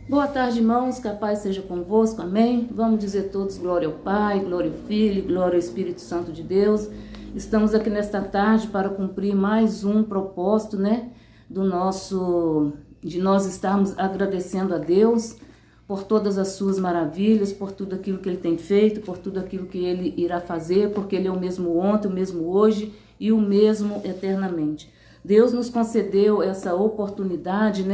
Boa tarde, irmãos, que a paz seja convosco, amém? Vamos dizer todos glória ao Pai, glória ao Filho, glória ao Espírito Santo de Deus. Estamos aqui nesta tarde para cumprir mais um propósito, de nós estarmos agradecendo a Deus por todas as suas maravilhas, por tudo aquilo que Ele tem feito, por tudo aquilo que Ele irá fazer, porque Ele é o mesmo ontem, o mesmo hoje e o mesmo eternamente. Deus nos concedeu essa oportunidade,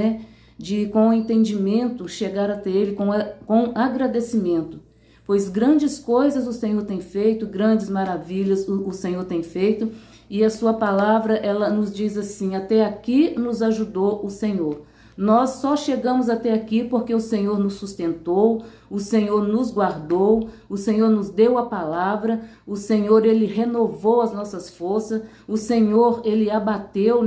de com entendimento chegar até Ele com agradecimento, pois grandes coisas o Senhor tem feito, grandes maravilhas o Senhor tem feito, e a sua palavra ela nos diz assim: até aqui nos ajudou o Senhor. Nós só chegamos até aqui porque o Senhor nos sustentou, o Senhor nos guardou, o Senhor nos deu a palavra, o Senhor Ele renovou as nossas forças, o Senhor Ele abateu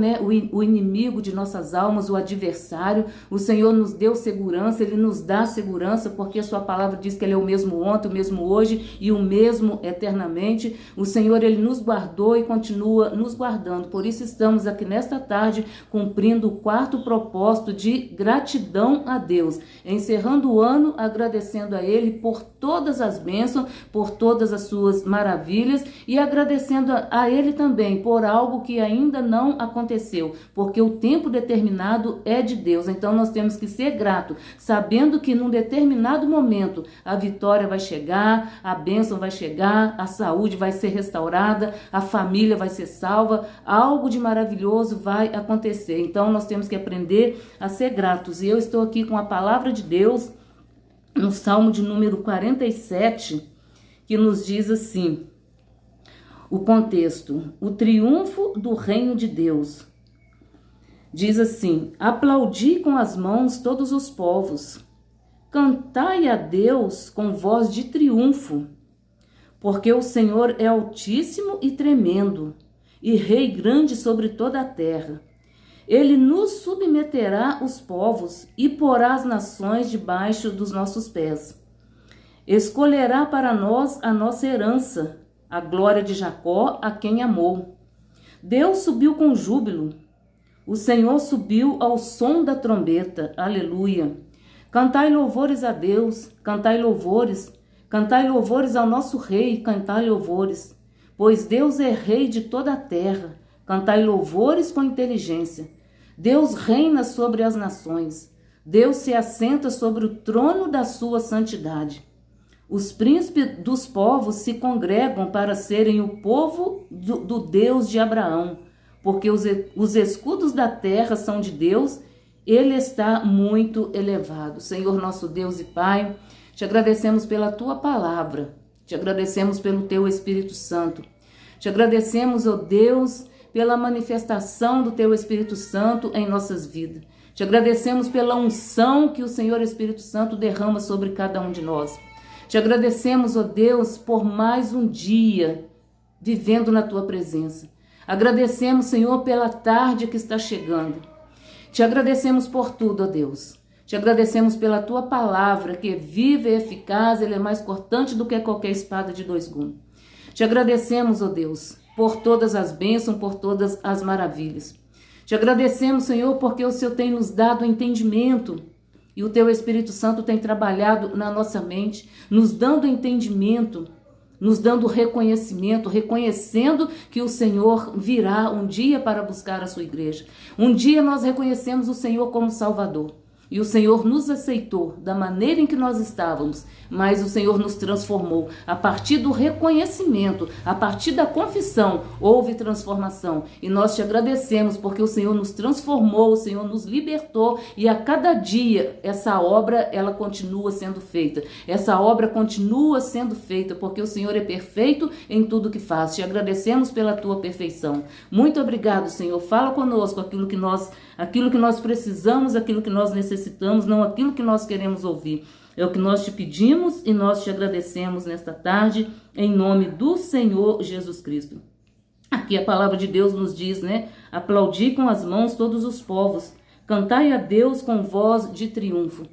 o inimigo de nossas almas, o adversário, o Senhor nos deu segurança, Ele nos dá segurança porque a sua palavra diz que Ele é o mesmo ontem, o mesmo hoje e o mesmo eternamente. O Senhor Ele nos guardou e continua nos guardando, por isso estamos aqui nesta tarde cumprindo o quarto propósito de gratidão a Deus, encerrando o ano agradecendo a Ele por todas as bênçãos, por todas as suas maravilhas e agradecendo a Ele também por algo que ainda não aconteceu, porque o tempo determinado é de Deus. Então nós temos que ser gratos, sabendo que num determinado momento a vitória vai chegar, a bênção vai chegar, a saúde vai ser restaurada, a família vai ser salva, algo de maravilhoso vai acontecer. Então nós temos que aprender a ser gratos. E eu estou aqui com a palavra de Deus no Salmo de número 47, que nos diz assim, o contexto: o triunfo do reino de Deus. Diz assim: aplaudi com as mãos todos os povos, cantai a Deus com voz de triunfo, porque o Senhor é altíssimo e tremendo, e rei grande sobre toda a terra. Ele nos submeterá os povos e porá as nações debaixo dos nossos pés. Escolherá para nós a nossa herança, a glória de Jacó, a quem amou. Deus subiu com júbilo. O Senhor subiu ao som da trombeta. Aleluia. Cantai louvores a Deus, cantai louvores ao nosso Rei, cantai louvores. Pois Deus é Rei de toda a terra. Cantai louvores com inteligência. Deus reina sobre as nações. Deus se assenta sobre o trono da sua santidade. Os príncipes dos povos se congregam para serem o povo do Deus de Abraão, porque os escudos da terra são de Deus, Ele está muito elevado. Senhor nosso Deus e Pai, te agradecemos pela Tua palavra, te agradecemos pelo Teu Espírito Santo, te agradecemos, ó Deus, pela manifestação do Teu Espírito Santo em nossas vidas. Te agradecemos pela unção que o Senhor Espírito Santo derrama sobre cada um de nós. Te agradecemos, ó Deus, por mais um dia vivendo na Tua presença. Agradecemos, Senhor, pela tarde que está chegando. Te agradecemos por tudo, ó Deus. Te agradecemos pela Tua palavra, que é viva e eficaz, ela é mais cortante do que qualquer espada de dois gumes. Te agradecemos, ó Deus, por todas as bênçãos, por todas as maravilhas. Te agradecemos, Senhor, porque o Senhor tem nos dado entendimento e o Teu Espírito Santo tem trabalhado na nossa mente, nos dando entendimento, nos dando reconhecimento, reconhecendo que o Senhor virá um dia para buscar a sua igreja. Um dia nós reconhecemos o Senhor como Salvador. E o Senhor nos aceitou da maneira em que nós estávamos, mas o Senhor nos transformou. A partir do reconhecimento, a partir da confissão, houve transformação. E nós te agradecemos porque o Senhor nos transformou, o Senhor nos libertou e a cada dia essa obra, ela continua sendo feita. Essa obra continua sendo feita porque o Senhor é perfeito em tudo que faz. Te agradecemos pela tua perfeição. Muito obrigado, Senhor. Fala conosco aquilo que nós precisamos, aquilo que nós necessitamos, não aquilo que nós queremos ouvir. É o que nós te pedimos e nós te agradecemos nesta tarde, em nome do Senhor Jesus Cristo. Aqui a palavra de Deus nos diz, aplaudi com as mãos todos os povos, cantai a Deus com voz de triunfo.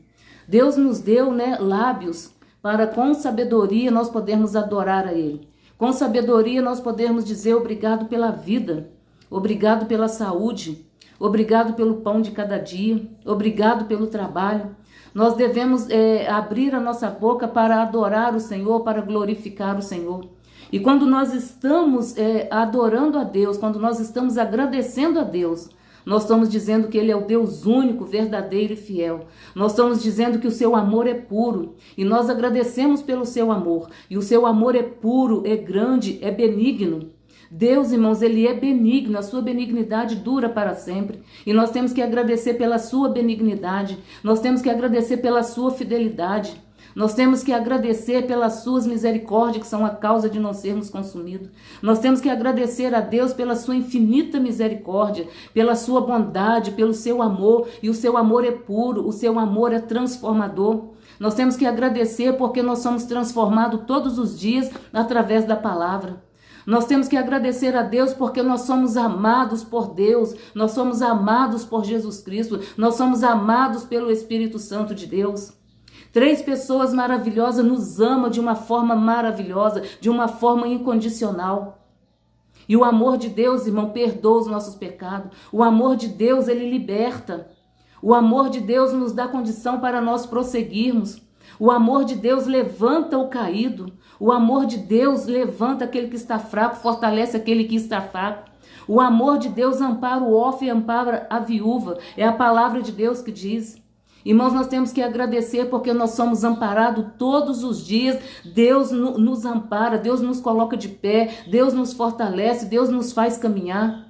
Deus nos deu, lábios para com sabedoria nós podermos adorar a Ele. Com sabedoria nós podermos dizer obrigado pela vida, obrigado pela saúde, obrigado pelo pão de cada dia, obrigado pelo trabalho. Nós devemos abrir a nossa boca para adorar o Senhor, para glorificar o Senhor. E quando nós estamos adorando a Deus, quando nós estamos agradecendo a Deus, nós estamos dizendo que Ele é o Deus único, verdadeiro e fiel. Nós estamos dizendo que o seu amor é puro. E nós agradecemos pelo seu amor. E o seu amor é puro, é grande, é benigno. Deus, irmãos, Ele é benigno, a sua benignidade dura para sempre. E nós temos que agradecer pela sua benignidade. Nós temos que agradecer pela sua fidelidade. Nós temos que agradecer pelas suas misericórdias, que são a causa de não sermos consumidos. Nós temos que agradecer a Deus pela sua infinita misericórdia, pela sua bondade, pelo seu amor. E o seu amor é puro, o seu amor é transformador. Nós temos que agradecer porque nós somos transformados todos os dias através da palavra. Nós temos que agradecer a Deus porque nós somos amados por Deus, nós somos amados por Jesus Cristo, nós somos amados pelo Espírito Santo de Deus. 3 pessoas maravilhosas nos amam de uma forma maravilhosa, de uma forma incondicional. E o amor de Deus, irmão, perdoa os nossos pecados. O amor de Deus, Ele liberta. O amor de Deus nos dá condição para nós prosseguirmos. O amor de Deus levanta o caído. O amor de Deus levanta aquele que está fraco, fortalece aquele que está fraco. O amor de Deus ampara o órfão e ampara a viúva. É a palavra de Deus que diz. Irmãos, nós temos que agradecer porque nós somos amparados todos os dias. Deus nos ampara, Deus nos coloca de pé, Deus nos fortalece, Deus nos faz caminhar.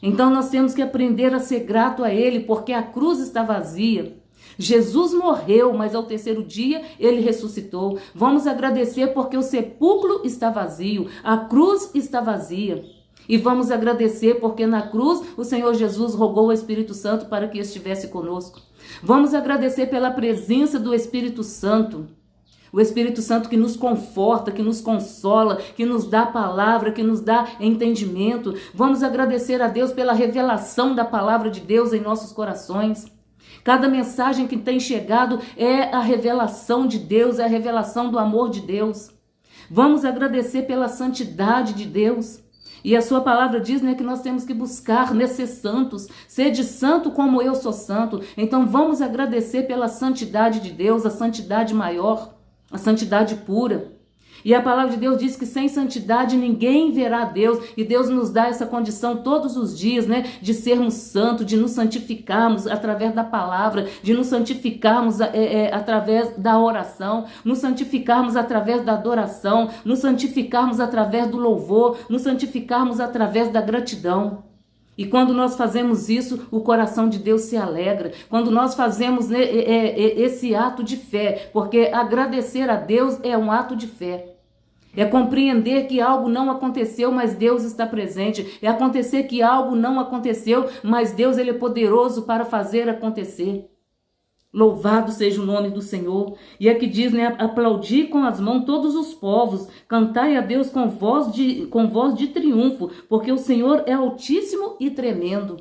Então nós temos que aprender a ser grato a Ele, porque a cruz está vazia. Jesus morreu, mas ao 3º dia Ele ressuscitou. Vamos agradecer porque o sepulcro está vazio, a cruz está vazia. E vamos agradecer porque na cruz o Senhor Jesus rogou ao Espírito Santo para que estivesse conosco. Vamos agradecer pela presença do Espírito Santo. O Espírito Santo que nos conforta, que nos consola, que nos dá palavra, que nos dá entendimento. Vamos agradecer a Deus pela revelação da palavra de Deus em nossos corações. Cada mensagem que tem chegado é a revelação de Deus, é a revelação do amor de Deus. Vamos agradecer pela santidade de Deus. E a sua palavra diz, que nós temos que buscar ser santos, sede santo como eu sou santo. Então vamos agradecer pela santidade de Deus, a santidade maior, a santidade pura. E a palavra de Deus diz que sem santidade ninguém verá Deus. E Deus nos dá essa condição todos os dias, de sermos santos, de nos santificarmos através da palavra, de nos santificarmos através da oração, nos santificarmos através da adoração, nos santificarmos através do louvor, nos santificarmos através da gratidão. E quando nós fazemos isso, o coração de Deus se alegra. Quando nós fazemos esse ato de fé, porque agradecer a Deus é um ato de fé. É compreender que algo não aconteceu, mas Deus está presente. É acontecer que algo não aconteceu, mas Deus Ele é poderoso para fazer acontecer. Louvado seja o nome do Senhor. E aqui diz, aplaudir com as mãos todos os povos, cantai a Deus com voz de triunfo, porque o Senhor é altíssimo e tremendo.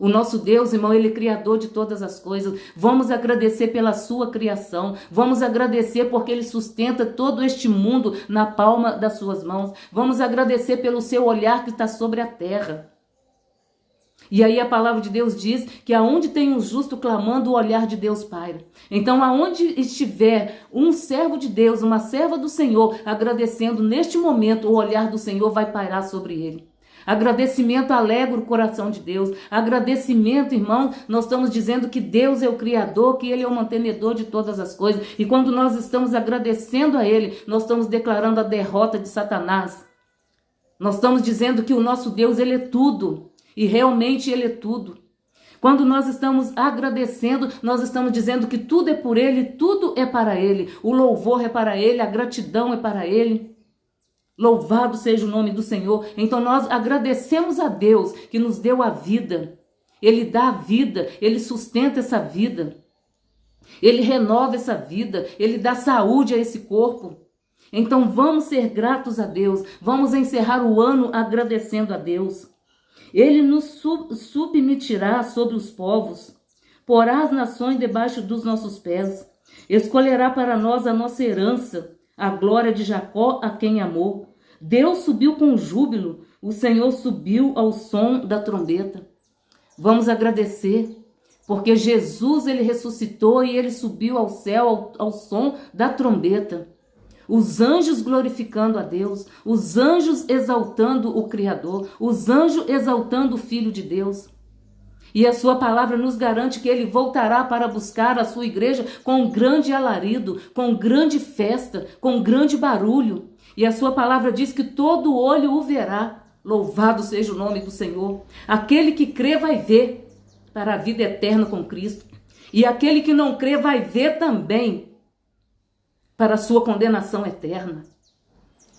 O nosso Deus, irmão, Ele é criador de todas as coisas. Vamos agradecer pela sua criação. Vamos agradecer porque Ele sustenta todo este mundo na palma das suas mãos. Vamos agradecer pelo seu olhar que está sobre a terra. E aí a palavra de Deus diz que aonde tem um justo clamando, o olhar de Deus paira. Então aonde estiver um servo de Deus, uma serva do Senhor, agradecendo neste momento, o olhar do Senhor vai pairar sobre ele. Agradecimento alegra o coração de Deus. Agradecimento, irmão, nós estamos dizendo que Deus é o Criador, que Ele é o mantenedor de todas as coisas. E quando nós estamos agradecendo a Ele, nós estamos declarando a derrota de Satanás. Nós estamos dizendo que o nosso Deus, Ele é tudo. E realmente Ele é tudo. Quando nós estamos agradecendo, nós estamos dizendo que tudo é por Ele, tudo é para Ele. O louvor é para Ele, a gratidão é para Ele. Louvado seja o nome do Senhor. Então nós agradecemos a Deus que nos deu a vida. Ele dá a vida, Ele sustenta essa vida. Ele renova essa vida, Ele dá saúde a esse corpo. Então vamos ser gratos a Deus. Vamos encerrar o ano agradecendo a Deus. Ele nos submeterá sobre os povos, porá as nações debaixo dos nossos pés, escolherá para nós a nossa herança, a glória de Jacó a quem amou. Deus subiu com júbilo, o Senhor subiu ao som da trombeta. Vamos agradecer, Porque Jesus, ele ressuscitou e ele subiu ao céu ao som da trombeta. Os anjos glorificando a Deus, os anjos exaltando o Criador, os anjos exaltando o Filho de Deus. E a sua palavra nos garante que ele voltará para buscar a sua igreja com grande alarido, com grande festa, com grande barulho. E a sua palavra diz que todo olho o verá. Louvado seja o nome do Senhor. Aquele que crê vai ver para a vida eterna com Cristo. E aquele que não crê vai ver também para a sua condenação eterna.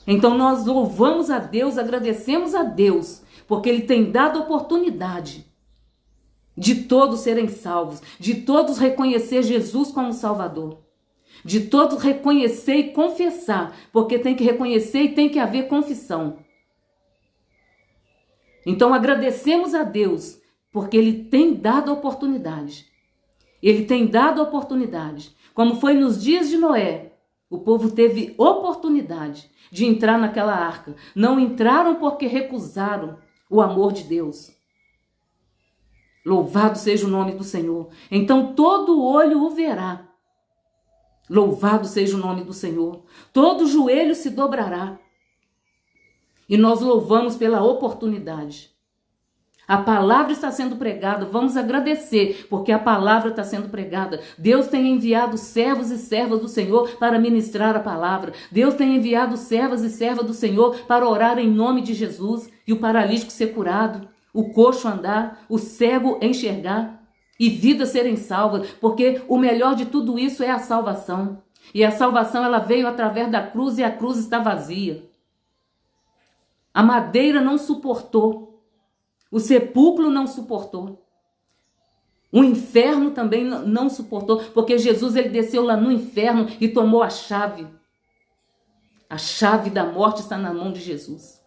Então nós louvamos a Deus, agradecemos a Deus, porque ele tem dado oportunidade de todos serem salvos, de todos reconhecer Jesus como Salvador, de todos reconhecer e confessar, porque tem que reconhecer e tem que haver confissão. Então agradecemos a Deus, porque ele tem dado oportunidade. Ele tem dado oportunidade. Como foi nos dias de Noé, o povo teve oportunidade de entrar naquela arca. Não entraram porque recusaram o amor de Deus. Louvado seja o nome do Senhor. Então todo olho o verá. Louvado seja o nome do Senhor. Todo joelho se dobrará. E nós louvamos pela oportunidade. A palavra está sendo pregada, vamos agradecer, porque a palavra está sendo pregada. Deus tem enviado servos e servas do Senhor para ministrar a palavra. Deus tem enviado servas e servas do Senhor para orar em nome de Jesus e o paralítico ser curado, o coxo andar, o cego enxergar e vidas serem salvas, porque o melhor de tudo isso é a salvação. E a salvação ela veio através da cruz e a cruz está vazia. A madeira não suportou. O sepulcro não suportou. O inferno também não suportou, porque Jesus ele desceu lá no inferno e tomou a chave. A chave da morte está na mão de Jesus.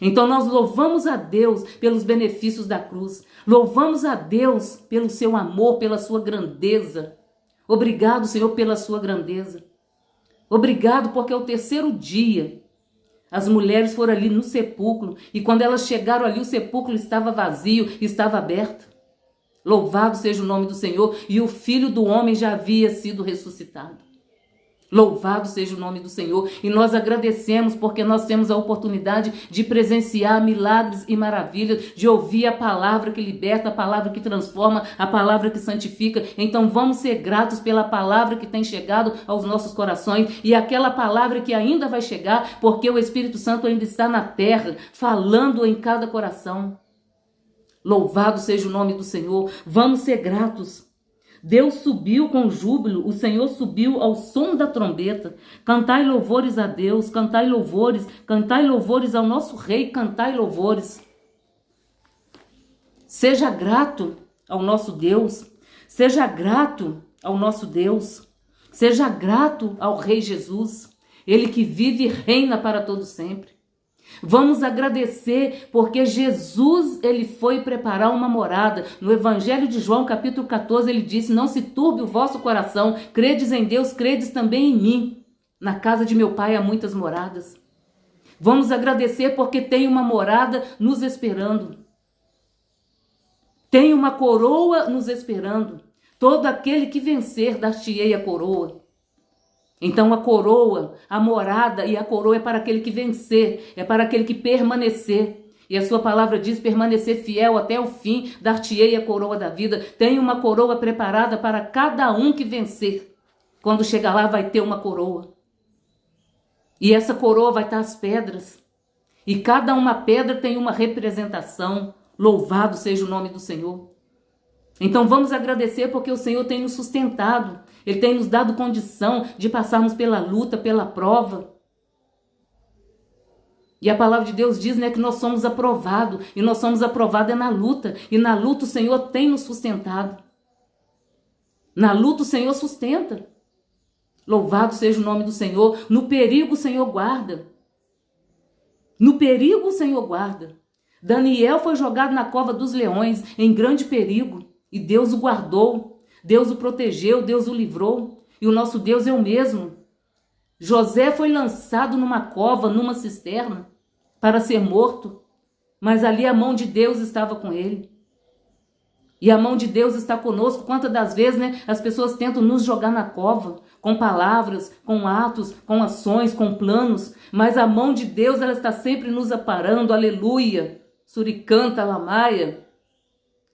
Então nós louvamos a Deus pelos benefícios da cruz. Louvamos a Deus pelo seu amor, pela sua grandeza. Obrigado, Senhor, pela sua grandeza. Obrigado porque é o terceiro dia. As mulheres foram ali no sepulcro e quando elas chegaram ali o sepulcro estava vazio, estava aberto. Louvado seja o nome do Senhor e o Filho do Homem já havia sido ressuscitado. Louvado seja o nome do Senhor e nós agradecemos porque nós temos a oportunidade de presenciar milagres e maravilhas, de ouvir a palavra que liberta, a palavra que transforma, a palavra que santifica. Então vamos ser gratos pela palavra que tem chegado aos nossos corações e aquela palavra que ainda vai chegar, porque o Espírito Santo ainda está na terra, falando em cada coração. Louvado seja o nome do Senhor. Vamos ser gratos. Deus subiu com júbilo, o Senhor subiu ao som da trombeta. Cantai louvores a Deus, cantai louvores ao nosso Rei, cantai louvores. Seja grato ao nosso Deus, seja grato ao nosso Deus, seja grato ao Rei Jesus, Ele que vive e reina para todo sempre. Vamos agradecer porque Jesus ele foi preparar uma morada. No Evangelho de João, capítulo 14, ele disse: não se turbe o vosso coração, credes em Deus, credes também em mim. Na casa de meu Pai há muitas moradas. Vamos agradecer porque tem uma morada nos esperando. Tem uma coroa nos esperando. Todo aquele que vencer, dar-te-ei a coroa. Então a coroa, a morada e a coroa é para aquele que vencer, é para aquele que permanecer. E a sua palavra diz: permanecer fiel até o fim, dar-te-ei a coroa da vida. Tem uma coroa preparada para cada um que vencer. Quando chegar lá vai ter uma coroa. E essa coroa vai estar as pedras. E cada uma pedra tem uma representação. Louvado seja o nome do Senhor. Então vamos agradecer porque o Senhor tem nos sustentado. Ele tem nos dado condição de passarmos pela luta, pela prova. E a palavra de Deus diz, né, que nós somos aprovados. E nós somos aprovados na luta. E na luta o Senhor tem nos sustentado. Na luta o Senhor sustenta. Louvado seja o nome do Senhor. No perigo o Senhor guarda. No perigo o Senhor guarda. Daniel foi jogado na cova dos leões em grande perigo. E Deus o guardou. Deus o protegeu, Deus o livrou. E o nosso Deus é o mesmo. José foi lançado numa cova, numa cisterna, para ser morto. Mas ali a mão de Deus estava com ele. E a mão de Deus está conosco. Quantas das vezes, né, as pessoas tentam nos jogar na cova, com palavras, com atos, com ações, com planos. Mas a mão de Deus, ela está sempre nos amparando. Aleluia. Suricanta, lamaia.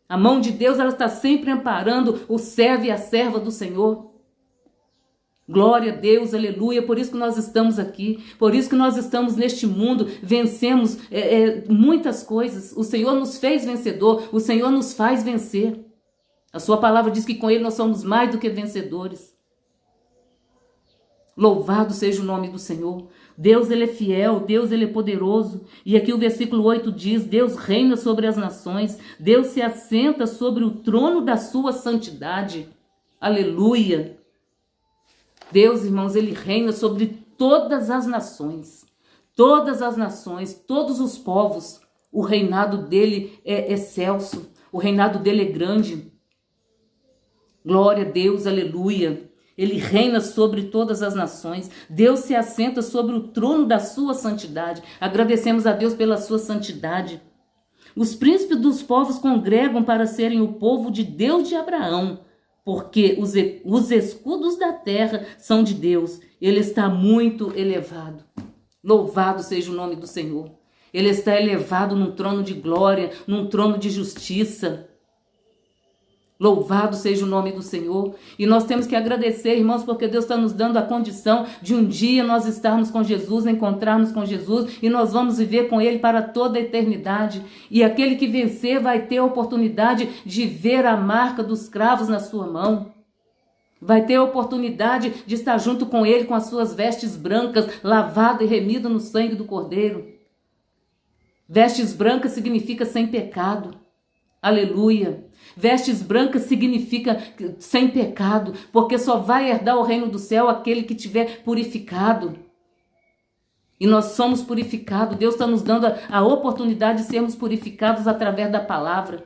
A mão de Deus, ela está sempre amparando o servo e a serva do Senhor. Glória a Deus, aleluia. Por isso que nós estamos aqui. Por isso que nós estamos neste mundo. Vencemos muitas coisas. O Senhor nos fez vencedor. O Senhor nos faz vencer. A sua palavra diz que com Ele nós somos mais do que vencedores. Louvado seja o nome do Senhor. Deus, Ele é fiel. Deus, Ele é poderoso. E aqui o versículo 8 diz: Deus reina sobre as nações. Deus se assenta sobre o trono da sua santidade. Aleluia. Deus, irmãos, Ele reina sobre todas as nações. Todas as nações, todos os povos. O reinado dele é excelso. O reinado dele é grande. Glória a Deus, aleluia. Ele reina sobre todas as nações. Deus se assenta sobre o trono da sua santidade. Agradecemos a Deus pela sua santidade. Os príncipes dos povos congregam para serem o povo de Deus de Abraão, porque os escudos da terra são de Deus. Ele está muito elevado. Louvado seja o nome do Senhor. Ele está elevado num trono de glória, num trono de justiça. Louvado seja o nome do Senhor. E nós temos que agradecer, irmãos, porque Deus está nos dando a condição de um dia nós estarmos com Jesus, encontrarmos com Jesus, e nós vamos viver com Ele para toda a eternidade. E aquele que vencer vai ter a oportunidade de ver a marca dos cravos na sua mão. Vai ter a oportunidade de estar junto com Ele com as suas vestes brancas, lavada e remida no sangue do Cordeiro. Vestes brancas significa sem pecado. Aleluia. Vestes brancas significa sem pecado, porque só vai herdar o reino do céu aquele que tiver purificado. E nós somos purificados. Deus está nos dando a oportunidade de sermos purificados através da palavra.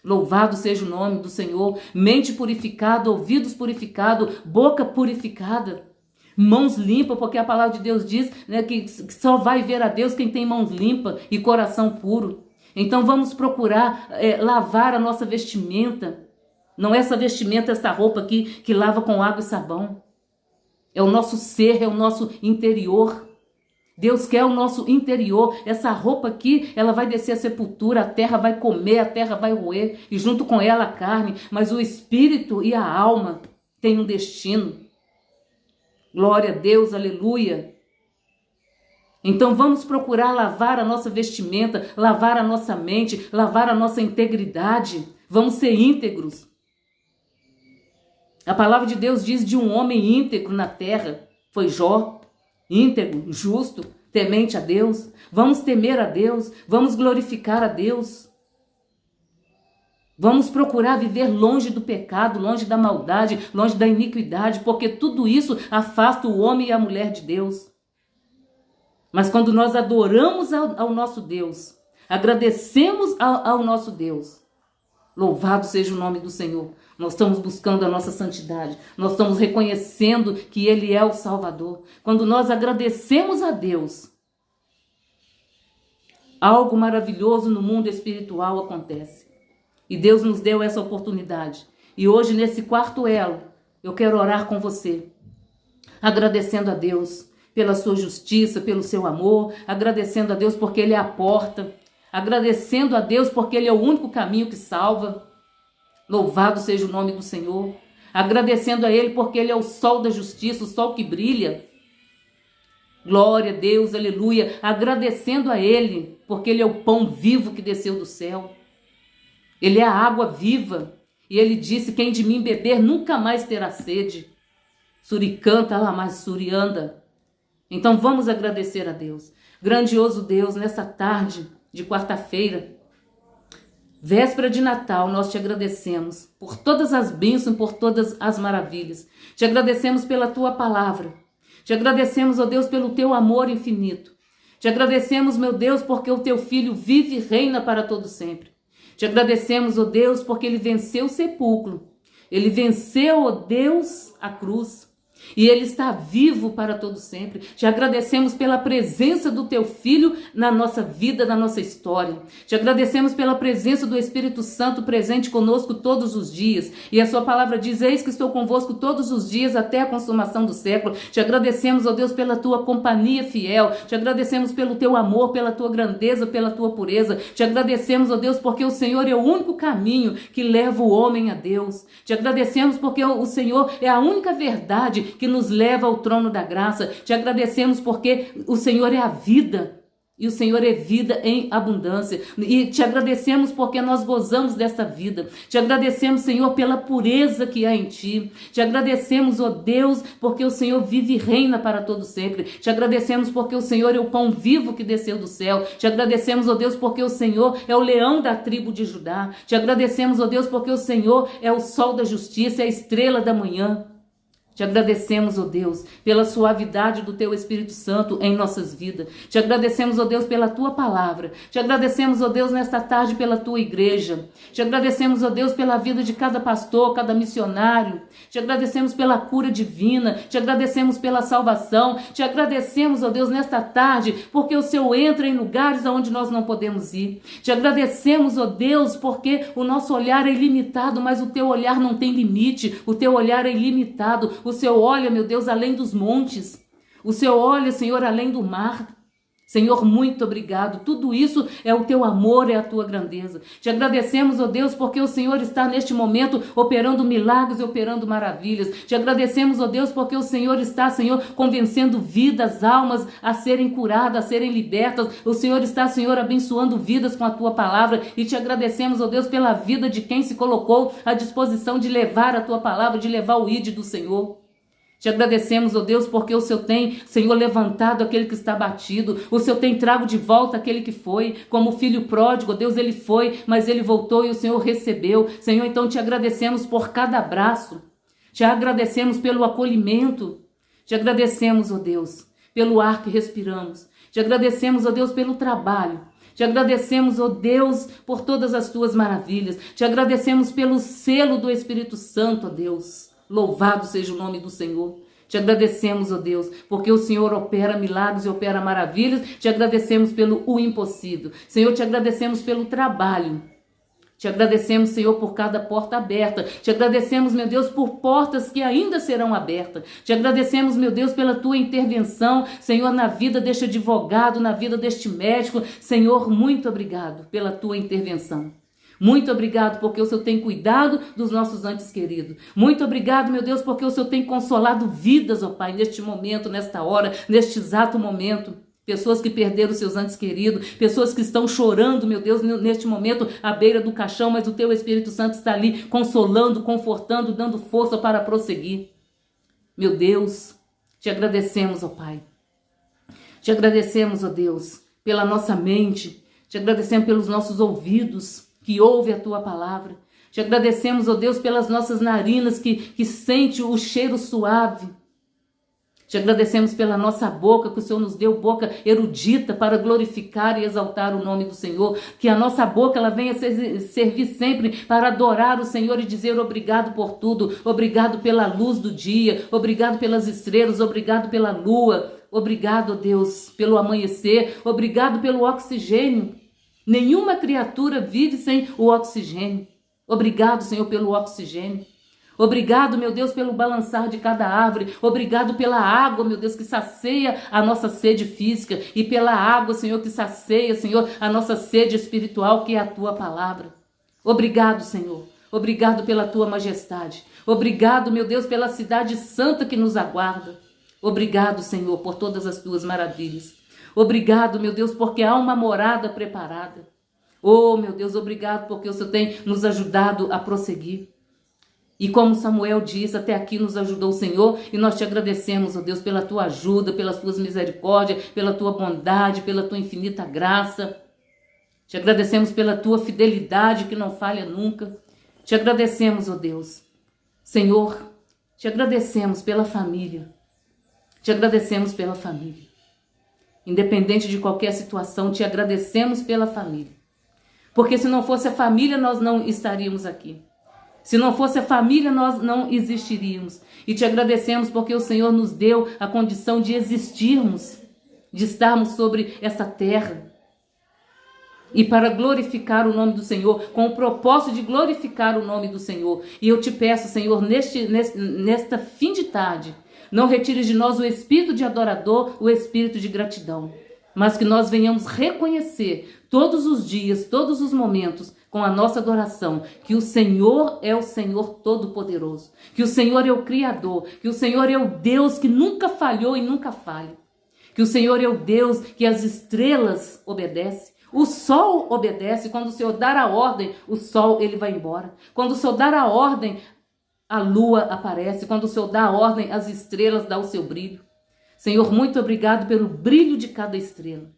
Louvado seja o nome do Senhor. Mente purificada, ouvidos purificados, boca purificada, mãos limpas, porque a palavra de Deus diz, né, que só vai ver a Deus quem tem mãos limpas e coração puro. Então vamos procurar lavar a nossa vestimenta. Não é essa vestimenta, essa roupa aqui que lava com água e sabão. É o nosso ser, é o nosso interior. Deus quer o nosso interior. Essa roupa aqui, ela vai descer a sepultura, a terra vai comer, a terra vai roer, e junto com ela a carne. Mas o espírito e a alma têm um destino. Glória a Deus, aleluia. Então vamos procurar lavar a nossa vestimenta, lavar a nossa mente, lavar a nossa integridade. Vamos ser íntegros. A palavra de Deus diz de um homem íntegro na terra. Foi Jó, íntegro, justo, temente a Deus. Vamos temer a Deus, vamos glorificar a Deus. Vamos procurar viver longe do pecado, longe da maldade, longe da iniquidade, porque tudo isso afasta o homem e a mulher de Deus. Mas quando nós adoramos ao nosso Deus, agradecemos ao nosso Deus, louvado seja o nome do Senhor. Nós estamos buscando a nossa santidade. Nós estamos reconhecendo que Ele é o Salvador. Quando nós agradecemos a Deus, algo maravilhoso no mundo espiritual acontece. E Deus nos deu essa oportunidade. E hoje, nesse quarto elo, eu quero orar com você, agradecendo a Deus pela sua justiça, pelo seu amor, agradecendo a Deus porque Ele é a porta, agradecendo a Deus porque Ele é o único caminho que salva. Louvado seja o nome do Senhor. Agradecendo a Ele porque Ele é o sol da justiça, o sol que brilha. Glória a Deus, aleluia. Agradecendo a Ele porque Ele é o pão vivo que desceu do céu. Ele é a água viva. E Ele disse: quem de mim beber nunca mais terá sede. Suricanta, lá mais surianda. Então vamos agradecer a Deus. Grandioso Deus, nessa tarde de quarta-feira, véspera de Natal, nós te agradecemos por todas as bênçãos, por todas as maravilhas. Te agradecemos pela tua palavra. Te agradecemos, ó Deus, pelo teu amor infinito. Te agradecemos, meu Deus, porque o teu Filho vive e reina para todo sempre. Te agradecemos, ó Deus, porque ele venceu o sepulcro. Ele venceu, ó Deus, a cruz. E Ele está vivo para todo sempre. Te agradecemos pela presença do Teu Filho na nossa vida, na nossa história. Te agradecemos pela presença do Espírito Santo presente conosco todos os dias. E a Sua palavra diz: eis que estou convosco todos os dias até a consumação do século. Te agradecemos, ó Deus, pela Tua companhia fiel. Te agradecemos pelo Teu amor, pela Tua grandeza, pela Tua pureza. Te agradecemos, ó Deus, porque o Senhor é o único caminho que leva o homem a Deus. Te agradecemos porque o Senhor é a única verdade que nos leva ao trono da graça. Te agradecemos porque o Senhor é a vida. E o Senhor é vida em abundância. E te agradecemos porque nós gozamos desta vida. Te agradecemos, Senhor, pela pureza que há em Ti. Te agradecemos, ó Deus, porque o Senhor vive e reina para todo sempre. Te agradecemos porque o Senhor é o pão vivo que desceu do céu. Te agradecemos, ó Deus, porque o Senhor é o leão da tribo de Judá. Te agradecemos, ó Deus, porque o Senhor é o sol da justiça, é a estrela da manhã. Te agradecemos, ó Deus, pela suavidade do Teu Espírito Santo em nossas vidas. Te agradecemos, ó Deus, pela Tua palavra. Te agradecemos, ó Deus, nesta tarde pela Tua igreja. Te agradecemos, ó Deus, pela vida de cada pastor, cada missionário. Te agradecemos pela cura divina. Te agradecemos pela salvação. Te agradecemos, ó Deus, nesta tarde, porque o Senhor entra em lugares aonde nós não podemos ir. Te agradecemos, ó Deus, porque o nosso olhar é ilimitado, mas o Teu olhar não tem limite. O Teu olhar é ilimitado. O Senhor olha, meu Deus, além dos montes. O Senhor olha, Senhor, além do mar. Senhor, muito obrigado. Tudo isso é o Teu amor, é a Tua grandeza. Te agradecemos, ó Deus, porque o Senhor está neste momento operando milagres e operando maravilhas. Te agradecemos, ó Deus, porque o Senhor está, Senhor, convencendo vidas, almas a serem curadas, a serem libertas. O Senhor está, Senhor, abençoando vidas com a Tua palavra. E te agradecemos, ó Deus, pela vida de quem se colocou à disposição de levar a Tua palavra, de levar o ID do Senhor. Te agradecemos, ó Deus, porque o Senhor tem, Senhor, levantado aquele que está batido. O Senhor tem trago de volta aquele que foi. Como filho pródigo, ó Deus, ele foi, mas ele voltou e o Senhor recebeu. Senhor, então te agradecemos por cada abraço. Te agradecemos pelo acolhimento. Te agradecemos, ó Deus, pelo ar que respiramos. Te agradecemos, ó Deus, pelo trabalho. Te agradecemos, ó Deus, por todas as Tuas maravilhas. Te agradecemos pelo selo do Espírito Santo, ó Deus. Louvado seja o nome do Senhor. Te agradecemos, ó Deus, porque o Senhor opera milagres e opera maravilhas. Te agradecemos pelo o impossível. Senhor, te agradecemos pelo trabalho. Te agradecemos, Senhor, por cada porta aberta. Te agradecemos, meu Deus, por portas que ainda serão abertas. Te agradecemos, meu Deus, pela Tua intervenção, Senhor, na vida deste advogado, na vida deste médico. Senhor, muito obrigado pela Tua intervenção. Muito obrigado porque o Senhor tem cuidado dos nossos antes queridos. Muito obrigado, meu Deus, porque o Senhor tem consolado vidas, ó Pai, neste momento, nesta hora, neste exato momento. Pessoas que perderam seus antes queridos, pessoas que estão chorando, meu Deus, neste momento, à beira do caixão, mas o Teu Espírito Santo está ali consolando, confortando, dando força para prosseguir. Meu Deus, te agradecemos, ó Pai. Te agradecemos, ó Deus, pela nossa mente. Te agradecemos pelos nossos ouvidos que ouve a Tua palavra. Te agradecemos, ó Deus, pelas nossas narinas que sente o cheiro suave. Te agradecemos pela nossa boca, que o Senhor nos deu boca erudita para glorificar e exaltar o nome do Senhor. Que a nossa boca ela venha servir sempre para adorar o Senhor e dizer obrigado por tudo. Obrigado pela luz do dia, obrigado pelas estrelas, obrigado pela lua. Obrigado, ó Deus, pelo amanhecer, obrigado pelo oxigênio. Nenhuma criatura vive sem o oxigênio. Obrigado, Senhor, pelo oxigênio. Obrigado, meu Deus, pelo balançar de cada árvore. Obrigado pela água, meu Deus, que sacia a nossa sede física. E pela água, Senhor, que sacia, Senhor, a nossa sede espiritual, que é a Tua palavra. Obrigado, Senhor. Obrigado pela Tua majestade. Obrigado, meu Deus, pela cidade santa que nos aguarda. Obrigado, Senhor, por todas as Tuas maravilhas. Obrigado, meu Deus, porque há uma morada preparada. Oh, meu Deus, obrigado porque o Senhor tem nos ajudado a prosseguir. E como Samuel diz, até aqui nos ajudou o Senhor e nós te agradecemos, ó Deus, pela Tua ajuda, pelas Tuas misericórdias, pela Tua bondade, pela Tua infinita graça. Te agradecemos pela Tua fidelidade que não falha nunca. Te agradecemos, ó Deus. Senhor, te agradecemos pela família. Te agradecemos pela família. Independente de qualquer situação, te agradecemos pela família. Porque se não fosse a família, nós não estaríamos aqui. Se não fosse a família, nós não existiríamos. E te agradecemos porque o Senhor nos deu a condição de existirmos, de estarmos sobre essa terra. E para glorificar o nome do Senhor, com o propósito de glorificar o nome do Senhor. E eu te peço, Senhor, nesta fim de tarde, não retires de nós o espírito de adorador, o espírito de gratidão, mas que nós venhamos reconhecer todos os dias, todos os momentos, com a nossa adoração, que o Senhor é o Senhor Todo-Poderoso, que o Senhor é o Criador, que o Senhor é o Deus que nunca falhou e nunca falha, que o Senhor é o Deus que as estrelas obedecem, o sol obedece. Quando o Senhor dar a ordem, o sol ele vai embora. Quando o Senhor dar a ordem, a lua aparece. Quando o Senhor dá a ordem, as estrelas dão o seu brilho. Senhor, muito obrigado pelo brilho de cada estrela.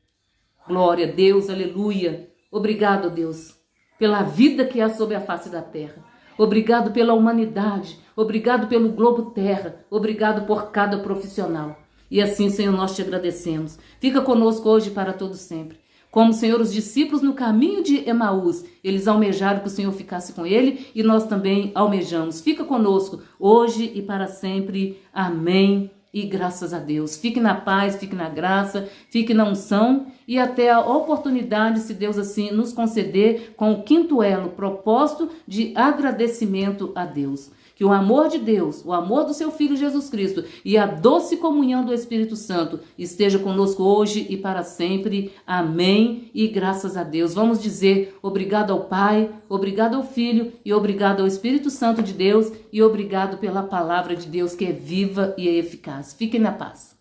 Glória a Deus, aleluia. Obrigado, Deus, pela vida que há sobre a face da terra. Obrigado pela humanidade. Obrigado pelo globo terra. Obrigado por cada profissional. E assim, Senhor, nós te agradecemos. Fica conosco hoje e para todo sempre. Como, Senhor, os discípulos no caminho de Emaús, eles almejaram que o Senhor ficasse com ele e nós também almejamos. Fica conosco hoje e para sempre. Amém. E graças a Deus. Fique na paz, fique na graça, fique na unção e até a oportunidade, se Deus assim nos conceder, com o quinto elo, propósito de agradecimento a Deus. Que o amor de Deus, o amor do seu Filho Jesus Cristo e a doce comunhão do Espírito Santo esteja conosco hoje e para sempre. Amém. E graças a Deus. Vamos dizer obrigado ao Pai, obrigado ao Filho e obrigado ao Espírito Santo de Deus e obrigado pela palavra de Deus que é viva e é eficaz. Fiquem na paz.